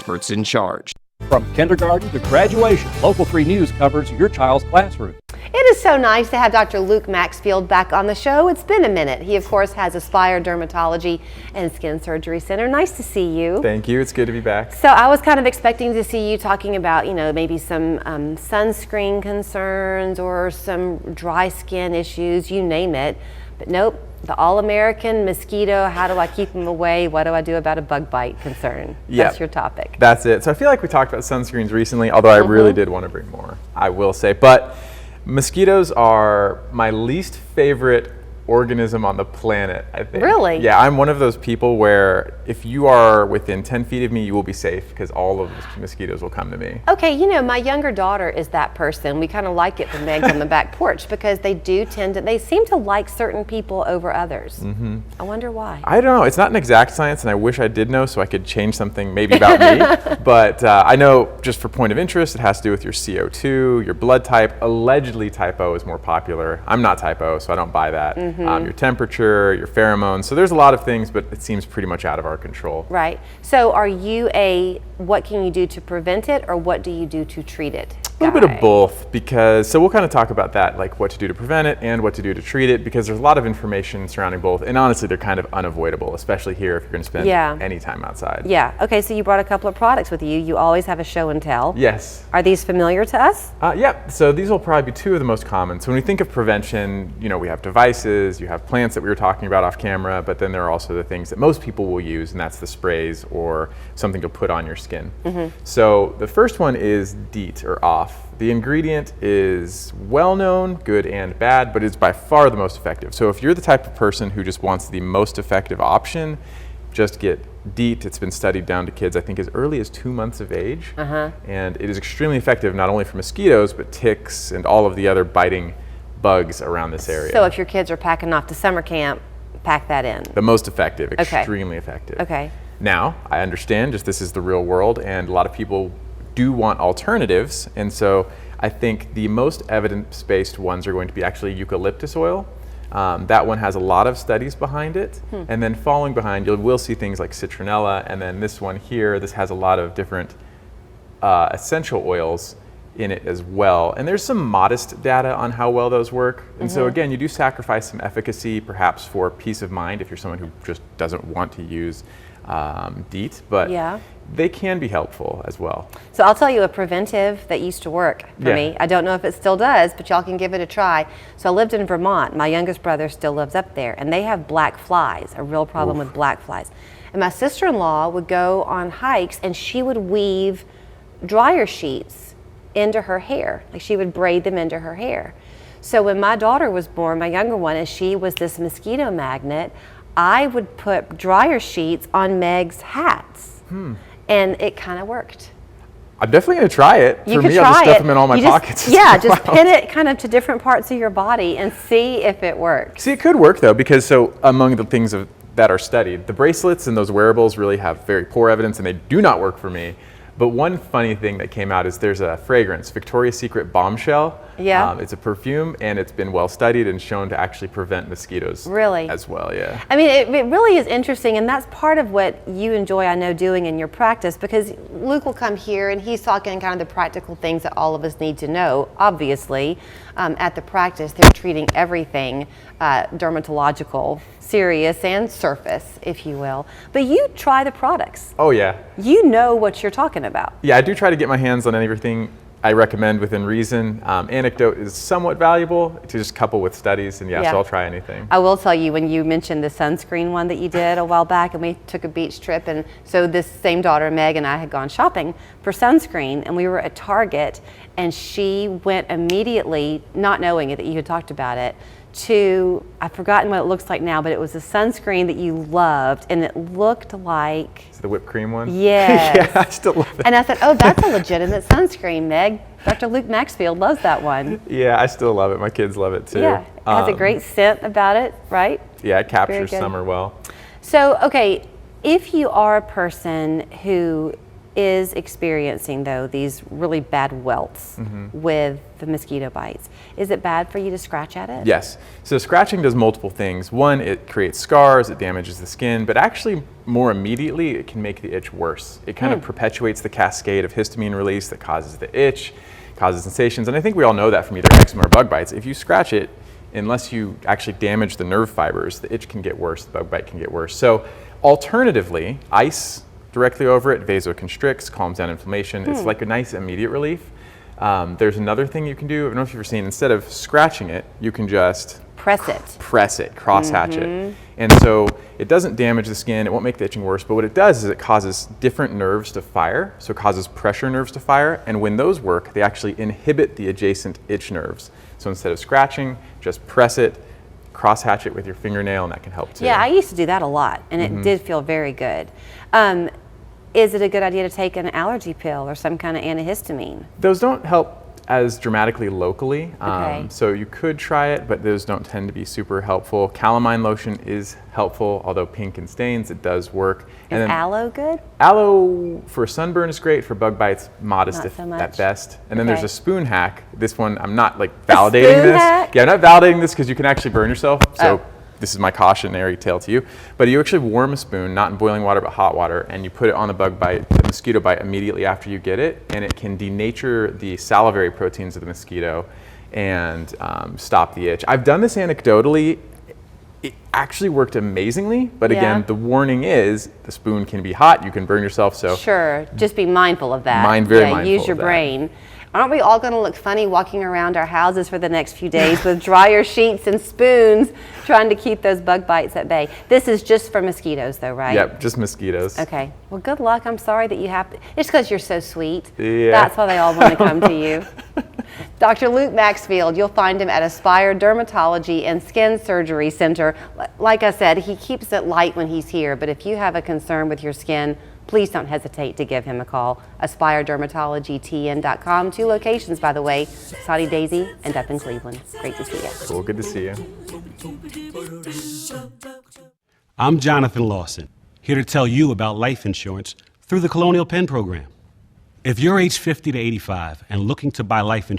experts in charge. From kindergarten to graduation, Local 3 News covers your child's classroom. It is so nice to have Dr. Luke Maxfield back on the show. It's been a minute. He, of course, has Aspire Dermatology and Skin Surgery Center. Nice to see you. Thank you. It's good to be back. So I was kind of expecting to see you talking about, maybe some sunscreen concerns or some dry skin issues, you name it. But nope, the all-American mosquito, how do I keep them away? What do I do about a bug bite concern? That's your topic. That's it. So I feel like we talked about sunscreens recently, although I really did want to bring more, I will say. But mosquitoes are my least favorite organism on the planet, I think. Really? Yeah, I'm one of those people where if you are within 10 feet of me, you will be safe because all of the mosquitoes will come to me. Okay, my younger daughter is that person. We kind of like it when Meg's on the back porch because they seem to like certain people over others. I wonder why. I don't know. It's not an exact science, and I wish I did know so I could change something maybe about me. But I know, just for point of interest, it has to do with your CO2, your blood type. Allegedly, type O is more popular. I'm not type O, so I don't buy that. Your temperature, your pheromones. So there's a lot of things, but it seems pretty much out of our control. Right. So are you what can you do to prevent it, or what do you do to treat it? A little bit of both, so we'll kind of talk about that, like what to do to prevent it and what to do to treat it, because there's a lot of information surrounding both, and honestly, they're kind of unavoidable, especially here if you're going to spend any time outside. Yeah. Okay, so you brought a couple of products with you. You always have a show and tell. Yes. Are these familiar to us? Yeah, so these will probably be two of the most common. So when we think of prevention, we have devices, you have plants that we were talking about off camera, but then there are also the things that most people will use, and that's the sprays or something to put on your skin. So the first one is DEET, or off. The ingredient is well known, good and bad, but it's by far the most effective. So if you're the type of person who just wants the most effective option, just get DEET. It's been studied down to kids, I think, as early as 2 months of age. And it is extremely effective not only for mosquitoes, but ticks and all of the other biting bugs around this area. So if your kids are packing off to summer camp, pack that in. The most effective, extremely effective. Okay. Now, I understand just this is the real world, and a lot of people do want alternatives, and so I think the most evidence-based ones are going to be actually eucalyptus oil. That one has a lot of studies behind it, and then following behind, you will see things like citronella, and then this one here, this has a lot of different essential oils in it as well. And there's some modest data on how well those work. And so again, you do sacrifice some efficacy, perhaps for peace of mind if you're someone who just doesn't want to use DEET, but they can be helpful as well. So I'll tell you a preventive that used to work for me. I don't know if it still does, but y'all can give it a try. So I lived in Vermont. My youngest brother still lives up there, and they have black flies, a real problem with black flies. And my sister-in-law would go on hikes, and she would weave dryer sheets into her hair. Like, she would braid them into her hair. So when my daughter was born, my younger one, and she was this mosquito magnet, I would put dryer sheets on Meg's hats, and it kind of worked. I'm definitely going to try it. You For me, try I'll just stuff it. them in all my pockets. Just pin it kind of to different parts of your body and see if it works. See, it could work though, because so among the things that are studied, the bracelets and those wearables really have very poor evidence, and they do not work for me. But one funny thing that came out is there's a fragrance, Victoria's Secret Bombshell. It's a perfume, and it's been well studied and shown to actually prevent mosquitoes. Really? As well, yeah. I mean, it really is interesting, and that's part of what you enjoy, I know, doing in your practice, because Luke will come here and he's talking kind of the practical things that all of us need to know. Obviously, at the practice, they're treating everything dermatological, serious and surface, if you will. But you try the products. Oh, yeah. You know what you're talking about. Yeah, I do try to get my hands on everything I recommend within reason. Anecdote is somewhat valuable to just couple with studies, and so I'll try anything. I will tell you, when you mentioned the sunscreen one that you did a while back, and we took a beach trip, and so this same daughter, Meg, and I had gone shopping for sunscreen, and we were at Target, and she went immediately, not knowing that you had talked about it, to, I've forgotten what it looks like now, but it was a sunscreen that you loved, and it looked like... Is it the whipped cream one? Yes. Yeah, I still love it. And I said, oh, that's a legitimate sunscreen, Meg. Dr. Luke Maxfield loves that one. Yeah, I still love it. My kids love it too. Yeah, it has a great scent about it, right? Yeah, it captures summer well. So, okay, if you are a person who is experiencing, though, these really bad welts with the mosquito bites, is it bad for you to scratch at it? Yes. So scratching does multiple things. One, it creates scars, it damages the skin, but actually more immediately, it can make the itch worse. It kind of perpetuates the cascade of histamine release that causes the itch, causes sensations, and I think we all know that from either eczema or bug bites. If you scratch it, unless you actually damage the nerve fibers, the itch can get worse, the bug bite can get worse. So alternatively, ice directly over it vasoconstricts, calms down inflammation. It's like a nice immediate relief. There's another thing you can do. I don't know if you've ever seen, instead of scratching it, you can just press it, cross-hatch it. And so it doesn't damage the skin, it won't make the itching worse, but what it does is it causes different nerves to fire, so it causes pressure nerves to fire, and when those work, they actually inhibit the adjacent itch nerves. So instead of scratching, just press it, cross-hatch it with your fingernail, and that can help too. Yeah, I used to do that a lot, and it did feel very good. Is it a good idea to take an allergy pill or some kind of antihistamine? Those don't help as dramatically locally, Okay. so you could try it, but those don't tend to be super helpful. Calamine lotion is helpful, although pink and stains, it does work. Is aloe good? Aloe for sunburn is great, for bug bites, modest Not so at much. best. And then Okay. there's a spoon hack. This one, I'm not like validating spoon this. hack? Yeah, I'm not validating this because you can actually burn yourself. So Oh. this is my cautionary tale to you. But you actually warm a spoon, not in boiling water, but hot water, and you put it on the bug bite, the mosquito bite immediately after you get it, and it can denature the salivary proteins of the mosquito and stop the itch. I've done this anecdotally. It actually worked amazingly, but again, Yeah. the warning is the spoon can be hot, you can burn yourself, so Sure, just be mindful of that. Very mindful use your of that. brain. Aren't we all going to look funny walking around our houses for the next few days with dryer sheets and spoons trying to keep those bug bites at bay? This is just for mosquitoes though, right? Yep, just mosquitoes. Okay. Well, good luck. I'm sorry that you have to. It's because you're so sweet. Yeah. That's why they all want to come to you. Dr. Luke Maxfield, you'll find him at Aspire Dermatology and Skin Surgery Center. Like I said, he keeps it light when he's here, but if you have a concern with your skin, please don't hesitate to give him a call. AspireDermatologyTN.com. 2 locations, by the way, Saudi Daisy and up in Cleveland. Great to see you. Cool, good to see you. I'm Jonathan Lawson, here to tell you about life insurance through the Colonial Penn program. If you're age 50 to 85 and looking to buy life insurance,